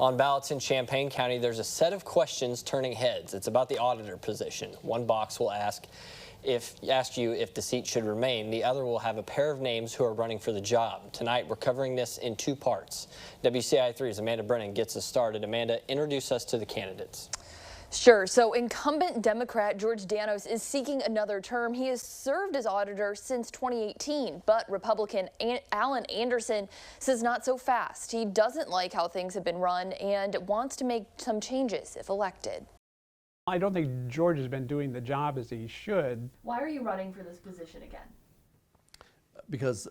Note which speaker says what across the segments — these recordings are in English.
Speaker 1: On ballots in Champaign County, there's a set of questions turning heads. It's about the auditor position. One box will ask you if the seat should remain. The other will have a pair of names who are running for the job. Tonight, we're covering this in two parts. WCIA 3's Amanda Brennan gets us started. Amanda, introduce us to the candidates.
Speaker 2: Sure. So incumbent Democrat George Danos is seeking another term. He has served as auditor since 2018, but Republican Alan Anderson says not so fast. He doesn't like how things have been run and wants to make some changes if elected.
Speaker 3: I don't think George has been doing the job as he should.
Speaker 2: Why are you running for this position again?
Speaker 4: Because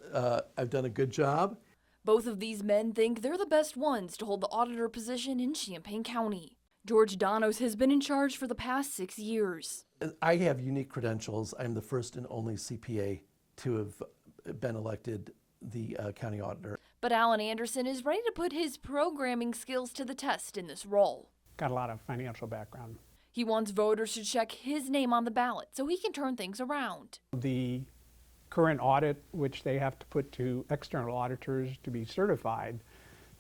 Speaker 4: I've done a good job.
Speaker 2: Both of these men think they're the best ones to hold the auditor position in Champaign County. George Danos has been in charge for the past 6 years.
Speaker 4: I have unique credentials. I'm the first and only CPA to have been elected the county auditor.
Speaker 2: But Alan Anderson is ready to put his programming skills to the test in this role.
Speaker 3: Got a lot of financial background.
Speaker 2: He wants voters to check his name on the ballot so he can turn things around.
Speaker 3: The current audit, which they have to put to external auditors to be certified,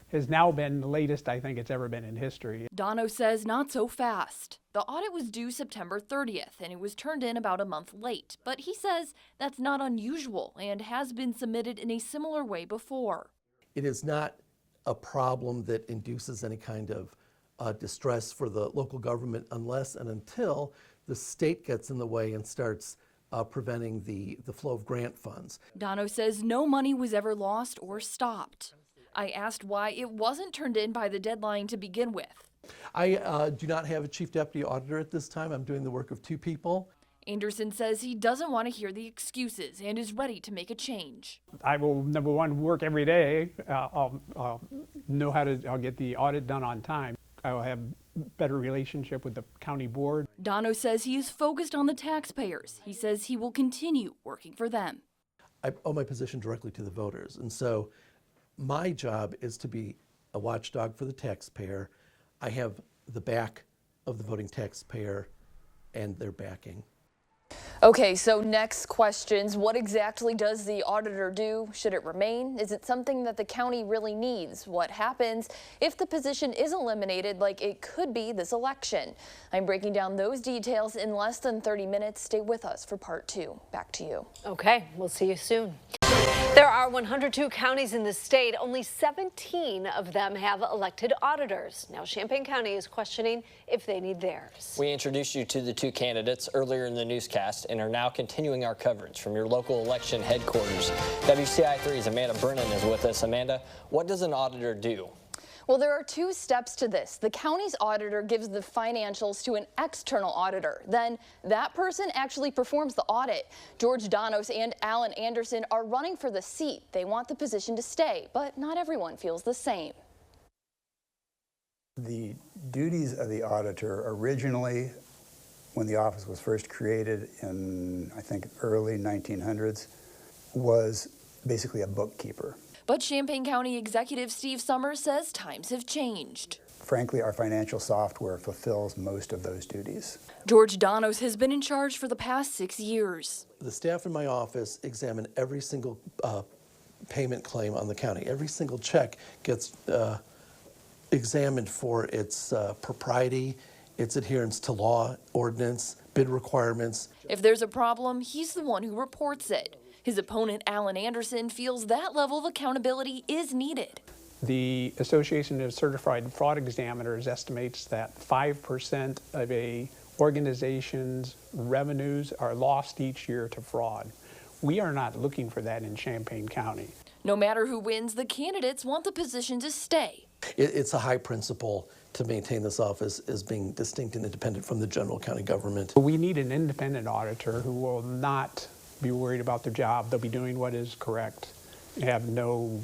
Speaker 3: has now been the latest I think it's ever been in history.
Speaker 2: Danos says not so fast. The audit was due September 30th and it was turned in about a month late. But he says that's not unusual and has been submitted in a similar way before.
Speaker 4: It is not a problem that induces any kind of distress for the local government unless and until the state gets in the way and starts preventing the flow of grant funds.
Speaker 2: Danos says no money was ever lost or stopped. I asked why it wasn't turned in by the deadline to begin with.
Speaker 4: I do not have a chief deputy auditor at this time. I'm doing the work of two people.
Speaker 2: Anderson says he doesn't want to hear the excuses and is ready to make a change.
Speaker 3: I will, number one, work every day. I'll know how to. I'll get the audit done on time. I will have better relationship with the county board.
Speaker 2: Danos says he is focused on the taxpayers. He says he will continue working for them.
Speaker 4: I owe my position directly to the voters, and so my job is to be a watchdog for the taxpayer. I have the back of the voting taxpayer and their backing.
Speaker 2: Okay, so next questions. What exactly does the auditor do? Should it remain? Is it something that the county really needs? What happens if the position is eliminated like it could be this election? I'm breaking down those details in less than 30 minutes. Stay with us for part 2. Back to you.
Speaker 5: Okay, we'll see you soon. There are 102 counties in the state. Only 17 of them have elected auditors. Now, Champaign County is questioning if they need theirs.
Speaker 1: We introduced you to the two candidates earlier in the newscast and are now continuing our coverage from your local election headquarters. WCIA 3's Amanda Brennan is with us. Amanda, what does an auditor do?
Speaker 2: Well, there are 2 steps to this. The county's auditor gives the financials to an external auditor. Then that person actually performs the audit. George Danos and Alan Anderson are running for the seat. They want the position to stay, but not everyone feels the same.
Speaker 6: The duties of the auditor originally, when the office was first created in, I think, early 1900s, was basically a bookkeeper.
Speaker 2: But Champaign County Executive Steve Summers says times have changed.
Speaker 6: Frankly, our financial software fulfills most of those duties.
Speaker 2: George Danos has been in charge for the past 6 years.
Speaker 4: The staff in my office examine every single payment claim on the county. Every single check gets examined for its propriety, its adherence to law, ordinance, bid requirements.
Speaker 2: If there's a problem, he's the one who reports it. His opponent, Alan Anderson, feels that level of accountability is needed.
Speaker 3: The Association of Certified Fraud Examiners estimates that 5% of a organization's revenues are lost each year to fraud. We are not looking for that in Champaign County.
Speaker 2: No matter who wins, the candidates want the position to stay.
Speaker 4: It's a high principle to maintain this office as being distinct and independent from the general county government.
Speaker 3: We need an independent auditor who will not be worried about their job. They'll be doing what is correct and have no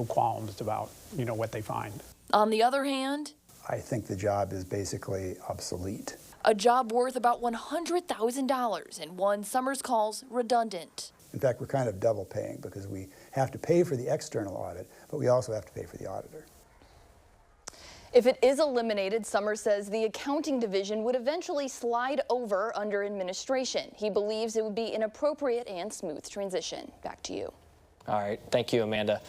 Speaker 3: qualms about, what they find.
Speaker 2: On the other hand,
Speaker 6: I think the job is basically obsolete.
Speaker 2: a job worth about $100,000 and one Summers calls redundant.
Speaker 6: In fact, we're kind of double paying because we have to pay for the external audit, but we also have to pay for the auditor.
Speaker 2: If it is eliminated, Summers says the accounting division would eventually slide over under administration. He believes it would be an appropriate and smooth transition. Back to you.
Speaker 1: All right. Thank you, Amanda.